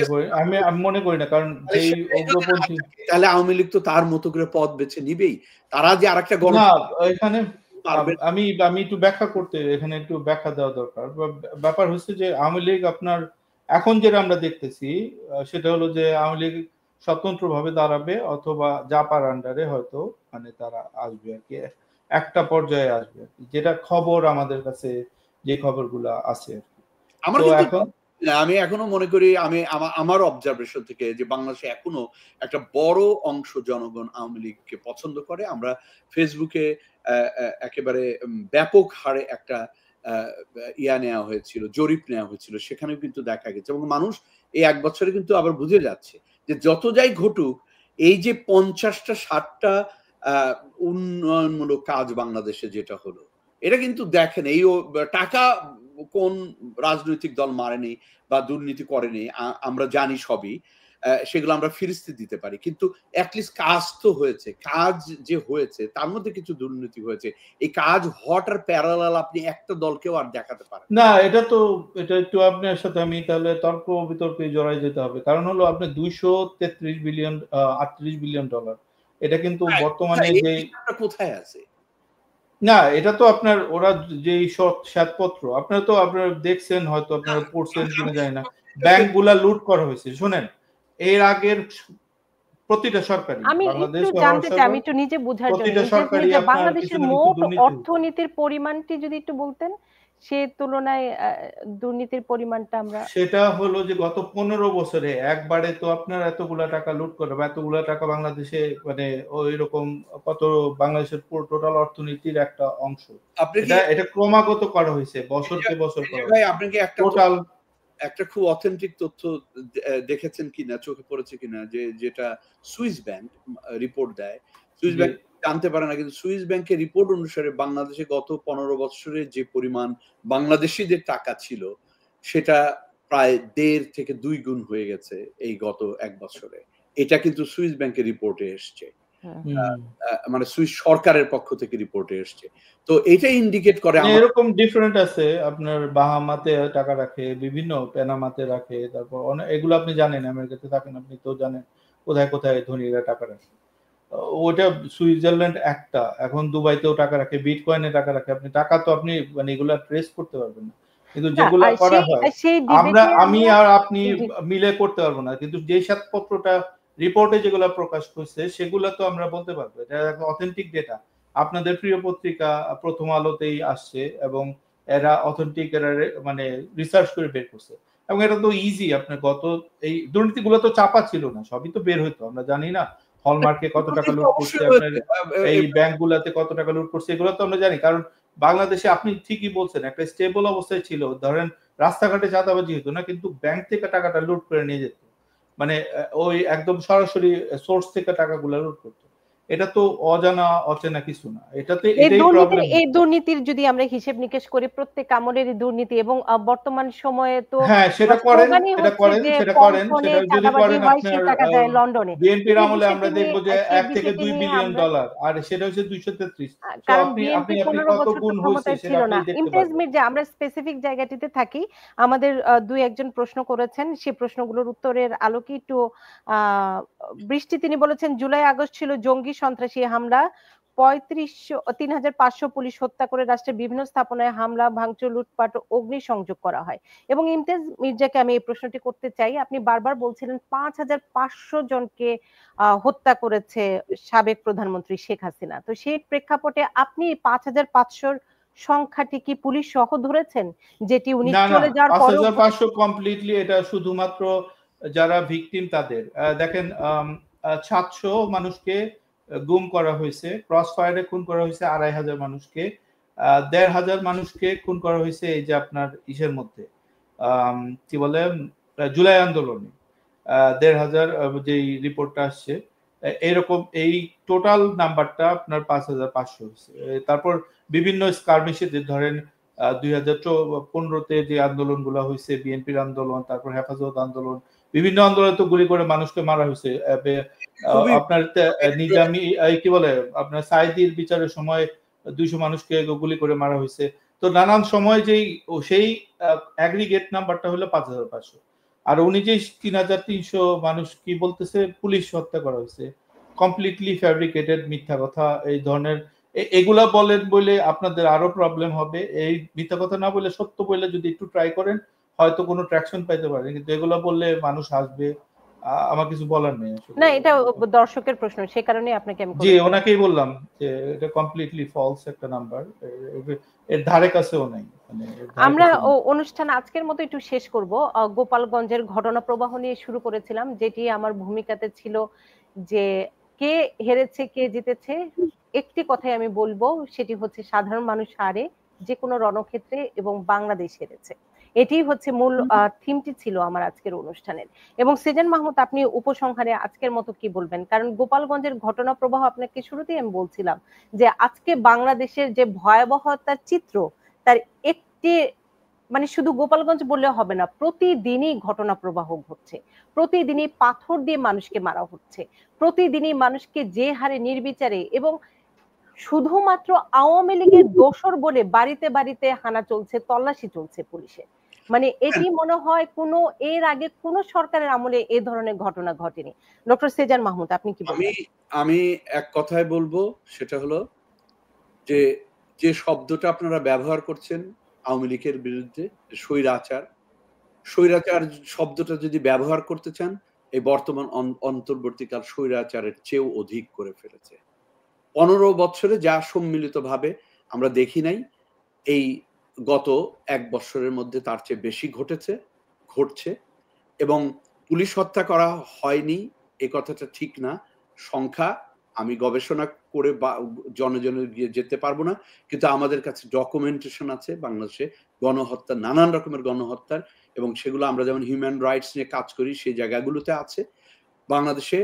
মনে করি না, কারণ যেই অগ্রপন্থী, তাহলে আওয়ামী লীগ তো তার মতো করে পথ বেছে নিবেই। তারা যে আরেকটা এখানে আমি একটু ব্যাখ্যা করতে, এখানে একটু ব্যাখ্যা দেওয়া দরকার। ব্যাপার হচ্ছে যে আওয়ামী লীগ আপনার এখন যেটা আমরা দেখতেছি সেটা হলো যে আওয়ামী লীগ স্বতন্ত্রভাবে দাঁড়াবে অথবা জাপার আন্ডারে হয়তো মানে তারা আসবে আর কি, একটা পর্যায়ে আসবে, যেটা খবর আমাদের কাছে যে খবরগুলো আছে আর কি। আমি এখনো মনে করি, আমার অবজারভেশন থেকে যে বাংলাদেশে এখনো একটা বড় অংশ জনগণ আওয়ামী লীগকে পছন্দ করে। আমরা ফেসবুকে একেবারে ব্যাপক হারে একটা নেওয়া হয়েছিল, জরিপ নেওয়া হয়েছিল, সেখানেও কিন্তু দেখা গেছে এবং মানুষ এই 1 বছরে কিন্তু আবার বুঝে যাচ্ছে যে যত যাই ঘটুক এই যে 50টা 60টা উন্নয়নমূলক কাজ বাংলাদেশে যেটা হলো, এটা কিন্তু দেখেন এই টাকা কোন রাজনৈতিক দল মারেনি বা দুর্নীতি করেনি, আমরা জানি সবই, সেগুলো আমরা ফিরিস্তি দিতে পারি, কিন্তু অ্যাটলিস্ট কাজ তো হয়েছে। কাজ যে হয়েছে তার মধ্যে কিছু দুর্নীতি হয়েছে। এই কাজ হওয়াটার প্যারালাল আপনি একটা দলকেও আর দেখাতে পারেন না। এটা একটু আপনার সাথে আমি তাহলে তর্ক বিতর্কে জড়াই যেতে হবে। কারণ হলো আপনি 233 বিলিয়ন 38 বিলিয়ন ডলার, এটা কিন্তু বর্তমানে যে কোথায় আছে না, এটা তো আপনার ওরা যেই শ্বেতপত্র আপনারা তো আপনারা দেখছেন, হয়তো আপনারা পড়ছেন কিনা জানি না, ব্যাংকগুলা লুট করা হয়েছে। শুনেন, এর আগের প্রতিটা সরকারি, আমি একটু জানতে চাই, আমি একটু নিজে বোঝার জন্য, বাংলাদেশের মোট অর্থনীতির পরিমাণটি যদি একটু বলতেন সে তুলনায় দুর্নীতির পরিমাণটা আমরা সেটা হলো যে গত 15 বছরে একবারে তো আপনার এতগুলা টাকা লুট করে বা এতগুলা টাকা বাংলাদেশে মানে ওই রকম কত বাংলাদেশের পুরো টোটাল অর্থনীতির একটা অংশ। আপনি কি এটা ক্রমাগত করা হয়েছে, বছরকে বছর করা ভাই, হয়েছে। আপনি কি টোটাল একটা খুব অথেন্টিক তথ্য দেখেছেন কিনা, চোখে পড়েছে কিনা, যেটা সুইস ব্যাংক রিপোর্ট দেয়? সুইস ব্যাংক জানতে পারে না, কিন্তু সুইস ব্যাংকের রিপোর্ট অনুসারে বাংলাদেশে গত 15 বছরে যে পরিমাণ বাংলাদেশিদের টাকা ছিল সেটা প্রায় 1.5 থেকে 2 গুণ হয়ে গেছে এই গত 1 বছরে। এটা কিন্তু সুইস ব্যাংকের রিপোর্টে এসছে, মানে সুইস সরকারের পক্ষ থেকে রিপোর্টে এসছে। তো এটা ইন্ডিকেট করে এরকম ডিফারেন্ট আছে, আপনার বাহামাতে টাকা রাখে, বিভিন্ন পেনামাতে রাখে, তারপর অনেক এগুলো আপনি জানেন, আমেরিকাতে থাকেন আপনি তো জানেন কোথায় কোথায় ধনীরা টাকা রাখে। ওটা সুইজারল্যান্ড একটা, এখন দুবাইতেও টাকা রাখে, বিটকয়েনে টাকা রাখে। আপনি টাকা তো আপনি মানে এগুলা ট্রেস করতে পারবেন না, কিন্তু যেগুলো করা হয় আমি আর আপনি মিলে করতে পারবো না, কিন্তু যে সাতপত্রটা রিপোর্টে যেগুলো প্রকাশ করছে সেগুলো তো আমরা বলতে পারবো এটা অথেন্টিক ডেটা। আপনাদের প্রিয় পত্রিকা প্রথম আলোতেই আসছে এবং এরা অথেন্টিক, এরা মানে রিসার্চ করে বের করছে এবং এটা তো ইজি। আপনার গত এই দুর্নীতিগুলো তো চাপা ছিল না, সবই তো বের হইতো, আমরা জানি না হলমার্কে কত টাকা লুট করছে, আপনার এই ব্যাংকগুলোতে কত টাকা লুট করছে, এগুলো তো আমরা জানি। কারণ বাংলাদেশে আপনি ঠিকই বলছেন একটা স্টেবল অবস্থায় ছিল, ধরেন রাস্তাঘাটে চাঁদাবাজি হতো না, কিন্তু ব্যাংক থেকে টাকাটা লুট করে নিয়ে যেত, মানে ওই একদম সরাসরি সোর্স থেকে টাকাগুলো লুট করতো। এটা তো অজানা অচেনা কিছু না, এটাতে এটাই প্রবলেম। এই দুর্নীতির যদি আমরা হিসেব নিকেশ করি, প্রত্যেক আমলেরই দুর্নীতি, এবং বর্তমান সময়ে তো হ্যাঁ সেটা করেন, সেটা করেন, সেটা করেন, সেটা যদি করেন আপনার লন্ডনে বিএনপির আমলে আমরা দেখবো যে 1 থেকে 2 বিলিয়ন ডলার, আর সেটা হচ্ছে 233। তো আপনি কত গুণ হয়েছে সেটা আপনি দেখতে পারবেন। যে আমরা স্পেসিফিক জায়গাটিতে থাকি, আমাদের দুই একজন প্রশ্ন করেছেন, সেই প্রশ্নগুলোর উত্তরের আলোকে একটু বৃষ্টি তিনি বলেছেন জুলাই আগস্ট ছিল জঙ্গি সন্ত্রাসী হামলা, 3,500 পুলিশ হত্যা করে রাষ্ট্রের বিভিন্ন স্থাপনায় হামলা, ভাঙচুর, লুটপাট, অগ্নিসংযোগ করা হয়। এবং ইমতিয়াজ মির্জাকে আমি এই প্রশ্নটি করতে চাই, আপনি বারবার বলছিলেন 5,500 জনকে হত্যা করেছে সাবেক প্রধানমন্ত্রী শেখ হাসিনা। তো সেই প্রেক্ষাপটে আপনি 5,500 সংখ্যাটি কি পুলিশ সহ ধরেছেন, যেটি উনি চলে যাওয়ার পর? 5,500 কমপ্লিটলি এটা শুধুমাত্র যারা ভিকটিম তাদের। দেখেন 700 মানুষকে গুম করা হয়েছে, ক্রস ফায়ারে খুন করা হয়েছে 2,500 মানুষকে, 1,500 মানুষকে খুন করা হয়েছে এই যে আপনার ইসের মধ্যে কি বলে জুলাই আন্দোলনে 1,500 যেই রিপোর্টটা আসছে, এরকম এই টোটাল নাম্বারটা আপনার 5,500 হয়েছে। তারপর বিভিন্ন স্কারমিশে ধরেন 2015-তে যে আন্দোলনগুলো হয়েছে, বিএনপির আন্দোলন, তারপর হেফাজত আন্দোলন, বিভিন্ন আন্দোলনে তো গুলি করে মানুষকে মারা হয়েছে। আপনার নিজামী কি বলে আপনার সাইদির বিচারের সময় 200 মানুষকে গুলি করে মারা হয়েছে। তো নানান সময় সেই অ্যাগ্রিগেট নাম্বারটা হলো 5,500। আর উনি যে 3,300 মানুষ কি বলতেছে পুলিশ হত্যা করা হয়েছে, কমপ্লিটলি ফ্যাব্রিকেটেড, মিথ্যা কথা। এই ধরনের এগুলা বলেন বলে আপনাদের আরো প্রবলেম হবে। এই মিথ্যা কথা না বলে সত্য বলে যদি একটু ট্রাই করেন হয়তো কোনো ট্র্যাকশন পাইতে পারে, কিন্তু এগুলা বললে মানুষ হাসবে, আমার কিছু বলার নেই। না, এটা দর্শকের প্রশ্ন, সে কারণে আপনাকে আমি জি ওনাকেই বললাম যে এটা কমপ্লিটলি ফলস একটা নাম্বার, এর ধারে কাছেও নাই। আমরা অনুষ্ঠান আজকের মতো একটু শেষ করব। গোপালগঞ্জের ঘটনা প্রবাহ নিয়ে শুরু করেছিলাম, যেটি আমার ভূমিকাতে ছিল যে কে হেরেছে কে জিতেছে। একটি কথাই আমি বলবো, সেটি হচ্ছে সাধারণ মানুষ হারে যে কোনো রণক্ষেত্রে এবং বাংলাদেশ হেরেছে। এটি হচ্ছে মূল থিমটি ছিল আমার আজকের অনুষ্ঠানের। এবং সেজান মাহমুদ, আপনি উপসংহারে আজকের মতো কি বলবেন? কারণ গোপালগঞ্জের ঘটনা প্রবাহ আপনাকে শুরুতেই আমি বলছিলাম যে আজকে বাংলাদেশের যে ভয়াবহতার চিত্র, তার একটি মানে শুধু গোপালগঞ্জ বললে হবে না, প্রতিদিনই ঘটনা প্রবাহ ঘটছে, প্রতিদিনই পাথর দিয়ে মানুষকে মারা হচ্ছে, প্রতিদিনই মানুষকে যে হারে নির্বিচারে, এবং শুধুমাত্র আওয়ামী লীগের দোসর বলে বাড়িতে বাড়িতে হানা চলছে, তল্লাশি চলছে পুলিশের। মানে এটি মনে হয় কোনো এর আগে কোনো সরকারের আমলে এ ধরনের ঘটনা ঘটেনি। ডক্টর সেজান মাহমুদ, আপনি কি বলবেন? আমি এক কথায় বলবো, সেটা হলো যে যে শব্দটা আপনারা ব্যবহার করছেন আওয়ামী লীগের বিরুদ্ধে, স্বৈরাচার, স্বৈরাচার শব্দটা যদি ব্যবহার করতে চান, এই বর্তমান অন্তর্বর্তীকাল স্বৈরাচারের চেয়েও অধিক করে ফেলেছে। 15 বছরে যা সম্মিলিতভাবে আমরা দেখি নাই, এই গত 1 বছরের মধ্যে তার চেয়ে বেশি ঘটছে এবং পুলিশ হত্যা করা হয়নি এই কথাটা ঠিক না। সংখ্যা আমি গবেষণা করে বা জনে গিয়ে যেতে পারবো না, কিন্তু আমাদের কাছে ডকুমেন্টেশন আছে বাংলাদেশে গণহত্যা, নানান রকমের গণহত্যার, এবং সেগুলো আমরা যেমন হিউম্যান রাইটস নিয়ে কাজ করি সেই জায়গাগুলোতে আছে। বাংলাদেশে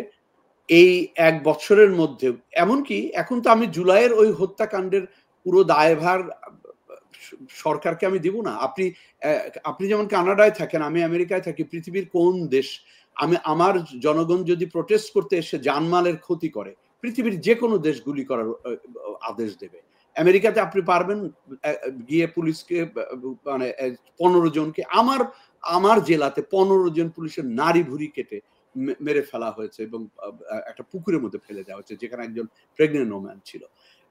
এই 1 বছরের মধ্যে, এমনকি এখন তো আমি জুলাইয়ের ওই হত্যাকাণ্ডের পুরো দায়ভার সরকারকে আমি দিব না। আপনি যেমন কানাডায় থাকেন, আমি আমেরিকায় থাকি, পৃথিবীর কোন দেশ আমার জনগণ যদি প্রোটেস্ট করতে এসে জানমালের ক্ষতি করে, পৃথিবীর যে কোনো দেশ গুলি করার আদেশ দেবে। আমেরিকাতে আপনি পারবেন গিয়ে পুলিশকে মানে 15 জনকে, আমার জেলাতে 15 জন পুলিশের নাড়ি ভুড়ি কেটে মেরে ফেলা হয়েছে এবং একটা পুকুরের মধ্যে ফেলে দেওয়া হয়েছে যেখানে একজন প্রেগনেন্ট ওম্যান ছিল।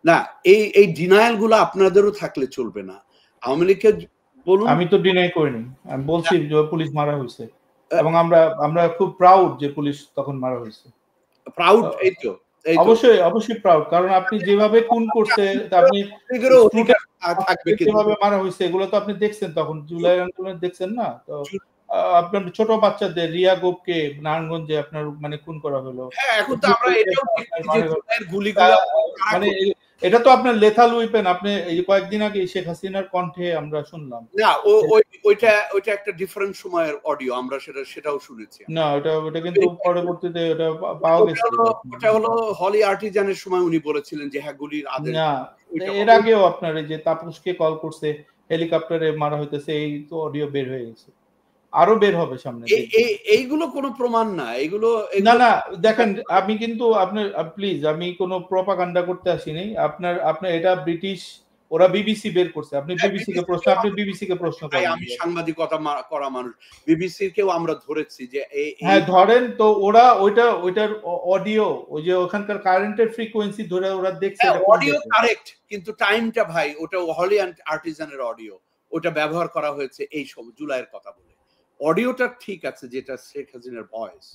না, এই ডিনায়াল গুলো আপনাদেরও থাকলে চলবে না। আওয়ামী লীগকে বলুন। আমি তো ডিনাই করিনি, আমি বলছি যে পুলিশ মারা হয়েছে এবং আমরা খুব প্রাউড যে পুলিশ তখন মারা হয়েছে। প্রাউড? এই তো অবশ্যই প্রাউড, কারণ আপনি যেভাবে খুন করছে, আপনি যেভাবে মারা হয়েছে এগুলো তো আপনি দেখছেন, তখন জুলাই আন্দোলনে দেখছেন না? তো আপনার ছোট বাচ্চাদের রিয়া গোপকে নারায়ণগঞ্জে আপনার মানে খুন করা হলো। এখন তো আমরা এটাও মানে এটা তো আপনার লেথাল উইপেন। আপনি এই কয়েকদিন আগে শেখ হাসিনার কণ্ঠে আমরা শুনলাম। না, ওইটা একটা ডিফারেন্ট সময়ের অডিও, আমরা সেটাও শুনেছি। না, ওটা কিন্তু পরবর্তীতে ওটা পাওয়া গেছে। ওটা হলো হলি আর্টিজানের সময় উনি বলেছিলেন যে হ্যাঁ গুলির আদেশ। না, এর আগেও আপনার এই যে তাপসকে কল করছে, হেলিকপ্টারে মারা হইতেছে, এই তো অডিও বের হয়ে গেছে, আরো বের হবে সামনে। এইগুলো কোনো প্রমাণ না, এগুলো না দেখেন, আমি কিন্তু আপনার প্লিজ, আমি কোনো প্রপাগান্ডা করতে আসিনি। আপনার এটা ব্রিটিশ, ওরা বিবিসি বের করছে। আপনি বিবিসি কে প্রশ্ন করেন। আমি সাংবাদিকতা করা মানুষ, বিবিসি কেও আমরা ধরেছি যে হ্যাঁ ধরেন, তো ওরা ওইটার অডিও, ওই যে ওখানকার কারেন্টের ফ্রিকোয়েন্সি ধরে ওরা দেখছে। অডিও কারেক্ট, কিন্তু টাইমটা ভাই ওটা হলি আর্টিজানের অডিও, ওটা ব্যবহার করা হয়েছে এই জুলাইয়ের কথা বলে। অডিওটা ঠিক আছে, যেটা শেখ হাসিনার ভয়েস,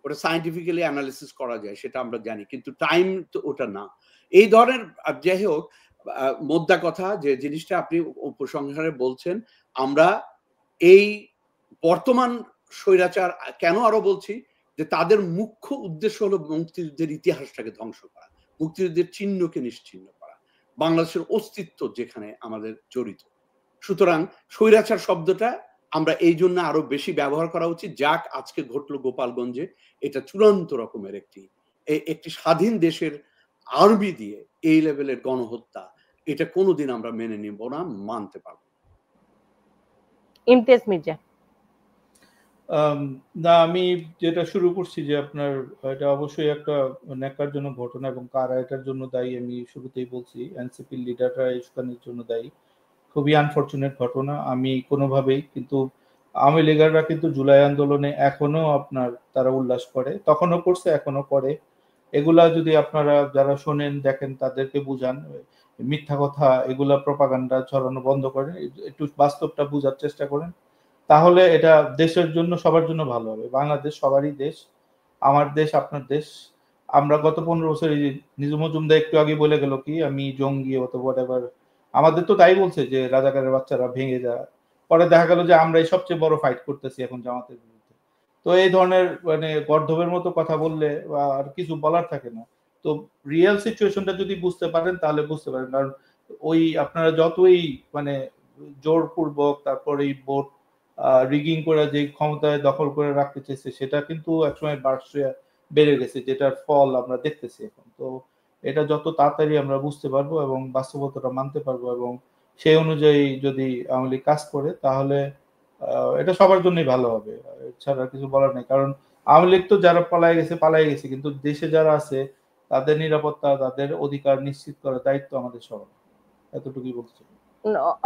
ওটা সায়েন্টিফিক্যালি অ্যানালিসিস করা যায়, সেটা আমরা জানি, কিন্তু টাইম তো ওটা না। এই ধরনের, যাই হোক, মোদ্দা কথা যে জিনিসটা আপনি উপসংহারে বলছেন, আমরা এই বর্তমান স্বৈরাচার কেন আরো বলছি যে তাদের মুখ্য উদ্দেশ্য হলো মুক্তিযুদ্ধের ইতিহাসটাকে ধ্বংস করা, মুক্তিযুদ্ধের চিহ্নকে নিশ্চিহ্ন করা, বাংলাদেশের অস্তিত্ব যেখানে আমাদের জড়িত। সুতরাং স্বৈরাচার শব্দটা আমরা এই জন্য আরো বেশি ব্যবহার করা উচিত। যাক আজকে ঘটলো গোপালগঞ্জে, এটা চূড়ান্ত রকমের একটি স্বাধীন দেশের আর্মি দিয়ে এই লেভেলের গণহত্যা, এটা কোনোদিন আমরা মেনে নিব না, মানতে পারবো। ইমতিয়াজ মির্জা। না, আমি যেটা শুরু করছি যে আপনার এটা অবশ্যই একটা ন্যাক্কারজনক ঘটনা এবং কারা এটার জন্য দায়ী আমি শুরুতেই বলছি, এনসিপির লিডাররা এইসবের জন্য দায়ী। খুবই আনফরচুনেট ঘটনা। আমি কোনোভাবেই, কিন্তু আওয়ামী লীগাররা কিন্তু জুলাই আন্দোলনে এখনো আপনার তারা উল্লাস করে, তখনও করছে, এখনো করে। এগুলা যদি আপনারা যারা শোনেন দেখেন তাদেরকে বুঝান, মিথ্যা কথা এগুলা প্রপাগান্ডা ছড়ানো বন্ধ করেন, একটু বাস্তবটা বোঝার চেষ্টা করেন, তাহলে এটা দেশের জন্য সবার জন্য ভালো হবে। বাংলাদেশ সবারই দেশ, আমার দেশ, আপনার দেশ। আমরা গত 15 বছর, নিজু মজুমদার একটু আগে বলে গেল কি আমি জঙ্গি অত হোয়াটএভার, আমাদের তো তাই বলছে যে রাজাকারের বাচ্চারা ভেঙে যায়, পরে দেখা গেল যে আমরাই সবচেয়ে বড় ফাইট করতেছি এখন জামাতের বিরুদ্ধে। তো এই ধরনের মানে গর্ধবের মতো কথা বললে আর কিছু বলার থাকে না। তো রিয়েল সিচুয়েশনটা যদি বুঝতে পারেন তাহলে বুঝতে পারেন, কারণ ওই আপনারা যতই মানে জোরপূর্বক তারপর এই ভোট রিগিং করে যে ক্ষমতায় দখল করে রাখতে চেয়েছে, সেটা কিন্তু একসময় বেড়ে গেছে, যেটার ফল আমরা দেখতেছি এখন। তো এটা যত তাড়াতাড়ি আমরা বুঝতে পারবো এবং বাস্তবতাটা মানতে পারবো এবং সেই অনুযায়ী যদি আওয়ামী লীগ কাজ করে, তাহলে এটা সবার জন্যই ভালো হবে, এছাড়া কিছু বলার নেই। কারণ আওয়ামী লীগ তো যারা পালাই গেছে, কিন্তু দেশে যারা আছে তাদের নিরাপত্তা, তাদের অধিকার নিশ্চিত করার দায়িত্ব আমাদের সবার। এতটুকুই বলতে চাই।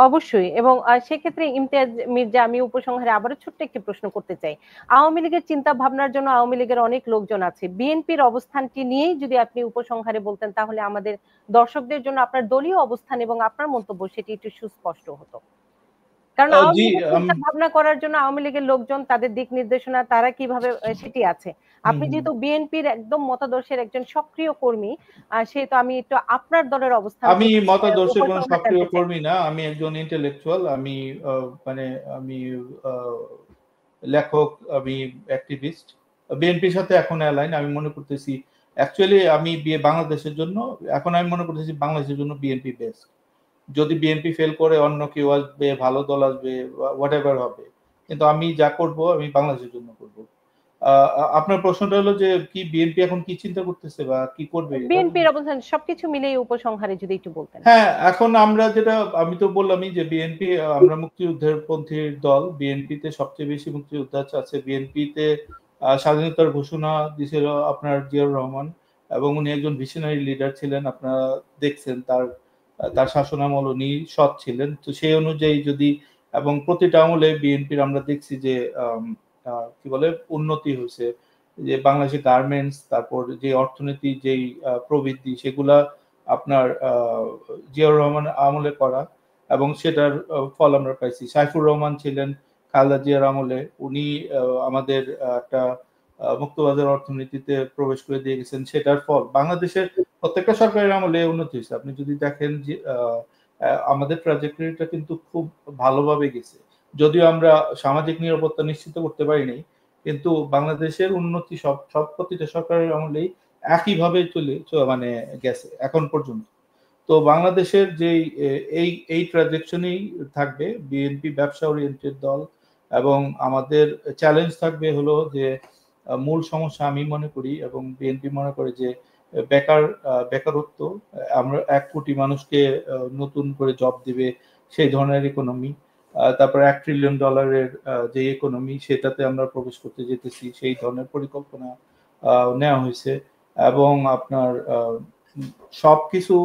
অবশ্যই। এবং সেক্ষেত্রে ইমতিয়াজ মির্জা, আমি উপসংহারে আবারও ছোট্ট একটি প্রশ্ন করতে চাই। আওয়ামী লীগের চিন্তা ভাবনার জন্য আওয়ামী লীগের অনেক লোকজন আছে, বিএনপির অবস্থানটি নিয়েই যদি আপনি উপসংহারে বলতেন তাহলে আমাদের দর্শকদের জন্য আপনার দলীয় অবস্থান এবং আপনার মন্তব্য সেটি একটু সুস্পষ্ট হতো। কারণ আওয়ামী জি লীগের চিন্তা ভাবনা করার জন্য আওয়ামী লীগের লোকজন, তাদের দিক নির্দেশনা, তারা কিভাবে সেটি আছে। আপনি যেহেতু বিএনপির একদম মতাদর্শের একজন সক্রিয় কর্মী, সেহেতু আমি একটু আপনার দলের অবস্থান আমি মতাদর্শের কোনো উপসংহার সক্রিয় জানতে চাই। কর্মী না, আমি একজন ইন্টেলেকচুয়াল, আমি মানে আমি লেখক, আমি অ্যাক্টিভিস্ট। বিএনপির সাথে এখন অ্যালাইন আমি মনে করতেছি, অ্যাকচুয়ালি আমি বাংলাদেশের জন্য এখন আমি মনে করতেছি বাংলাদেশের জন্য বিএনপি বেস্ট। যদি বিএনপি ফেল করে অন্য কেউ আসবে, ভালো দল আসবে, হোয়াট এভার হবে, কিন্তু আমি যা করব আমি বাংলাদেশের জন্য করব। আপনার প্রশ্নটা হলো যে কি বিএনপি এখন কি চিন্তা করতেছে বা কি করবে? বিএনপির অবস্থান সবকিছু মিলিয়ে উপসংহারে যদি একটু বলতেন। হ্যাঁ, এখন আমরা যেটা, আমি তো বললামই যে বিএনপি, আমরা মুক্তিযুদ্ধের পন্থীর দল। বিএনপিতে সবচেয়ে বেশি মুক্তিযোদ্ধা আছে। বিএনপিতে স্বাধীনতার ঘোষণা দিয়েছিল আপনার জিয়াউর রহমান, এবং উনি একজন ভিশনারি লিডার ছিলেন। আপনারা দেখছেন তার শাসনামল, উনি সৎ ছিলেন। তো সেই অনুযায়ী যদি, এবং প্রতিটা আমলে বিএনপির আমরা দেখছি যে কি বলে উন্নতি হয়েছে, যে বাংলাদেশের গার্মেন্টস, তারপর যে অর্থনীতি, যেই প্রবৃদ্ধি, সেগুলা আপনার জিয়াউর রহমান আমলে করা, এবং সেটার ফল আমরা পাইছি। সাইফুর রহমান ছিলেন খালেদা জিয়ার আমলে, উনি আমাদের একটা মুক্তবাজার অর্থনীতিতে প্রবেশ করে দিয়ে গেছেন, সেটার ফল বাংলাদেশের প্রত্যেকটা সরকারের আমলে উন্নতি হয়েছে। আপনি যদি দেখেন যে আমাদের ট্রাজেক্টরিটা কিন্তু খুব ভালোভাবে গেছে, যদিও আমরা সামাজিক নিরাপত্তা নিশ্চিত করতে পারিনি, কিন্তু বাংলাদেশের উন্নতি সব প্রতিটা সরকারের আমলেই একইভাবে মানে গেছে এখন পর্যন্ত। তো বাংলাদেশের যেই এই ট্রানজেকশনেই থাকবে। বিএনপি ব্যবসা ওরিয়েন্টেড দল, এবং আমাদের চ্যালেঞ্জ থাকবে হলো যে মূল সমস্যা আমি মনে করি এবং বিএনপি মনে করে যে বেকারত্ব। আমরা 1 কোটি মানুষকে নতুন করে জব দিবে সেই ধরনের ইকোনমি, তারপর $1 ট্রিলিয়ন যে ইকোনমি, সেটাতে আমরা প্রবেশ করতে যেতেছি, সেই ধরনের পরিকল্পনা নেওয়া হয়েছে। এবং আপনার সবকিছু